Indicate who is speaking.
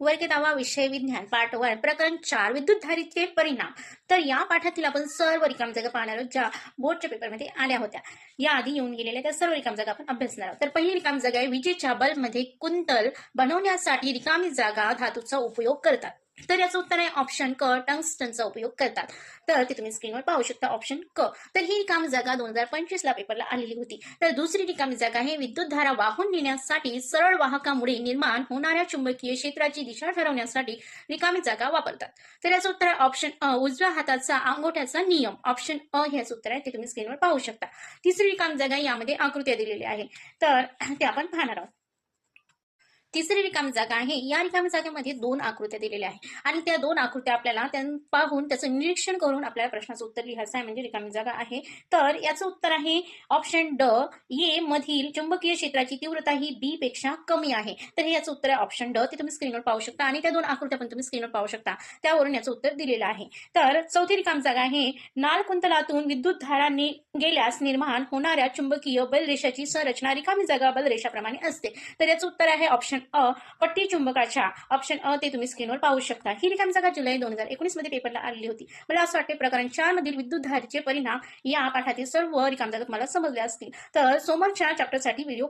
Speaker 1: वर्ग 10वा विषय विज्ञान पाठ 1 प्रकरण 4 विद्युतधारीचे परिणाम. तर या पाठातील आपण सर्व रिकाम जागा पाहणार आहोत ज्या बोर्डच्या पेपरमध्ये आल्या होत्या. या आधी येऊन गेलेल्या त्या सर्व रिकाम जागा आपण अभ्यासणार आहोत. तर पहिली रिकाम जागा आहे विजेच्या बल्बमध्ये कुंतल बनवण्यासाठी रिकामी जागा धातूचा उपयोग करतात. तर याचं उत्तर आहे ऑप्शन क टंगस्टनचा उपयोग करतात. तर ते तुम्ही स्क्रीनवर पाहू शकता ऑप्शन क. तर ही रिकामी जागा 2025 ला पेपरला आलेली होती. तर दुसरी रिकामी जागा आहे विद्युतधारा वाहून नेण्यासाठी सरळ वाहकामुळे निर्माण होणाऱ्या चुंबकीय क्षेत्राची दिशा ठरवण्यासाठी रिकामी जागा वापरतात. तर याचं उत्तर आहे ऑप्शन अ उजव्या हाताचा अंगठ्याचा नियम. ऑप्शन अ हे याचं उत्तर आहे, ते तुम्ही स्क्रीनवर पाहू शकता. तिसरी रिकामी जागा यामध्ये आकृत्या दिलेल्या आहे, तर ते आपण पाहणार आहोत. तिसरी रिकामी जागा आहे. या रिकामी जागेमध्ये 2 आकृत्या दिलेल्या आहेत आणि त्या 2 आकृत्या आपल्याला पाहून त्याचं निरीक्षण करून आपल्याला प्रश्नाचं उत्तर लिहायचं आहे, म्हणजे रिकामी जागा आहे. तर याचं उत्तर आहे ऑप्शन ड. ए मधील चुंबकीय क्षेत्राची तीव्रता ही बी पेक्षा कमी आहे. तर हे याचं उत्तर आहे ऑप्शन ड. ते तुम्ही स्क्रीनवर पाहू शकता आणि त्या 2 आकृत्या पण तुम्ही स्क्रीनवर पाहू शकता. त्यावरून याचं उत्तर दिलेलं आहे. तर चौथी रिकामी जागा आहे नाल कुंतलातून विद्युतधारा गेल्यास निर्माण होणाऱ्या चुंबकीय बलरेषाची संरचना रिकामी जागा बलरेषाप्रमाणे असते. तर याचं उत्तर आहे ऑप्शन अ पट्टी चुंबकाच्या. ऑप्शन अ ते तुम्ही स्क्रीनवर पाहू शकता. ही रिकामी जागा जुलै 2019 मध्ये पेपरला आलेली होती. मला असं वाटते प्रकरण 4 मधील विद्युतधारेचे परिणाम या पाठातील सर्व रिकामी जागा तुम्हाला समजल्या असतील. तर समोरच्या चॅप्टरसाठी व्हिडिओ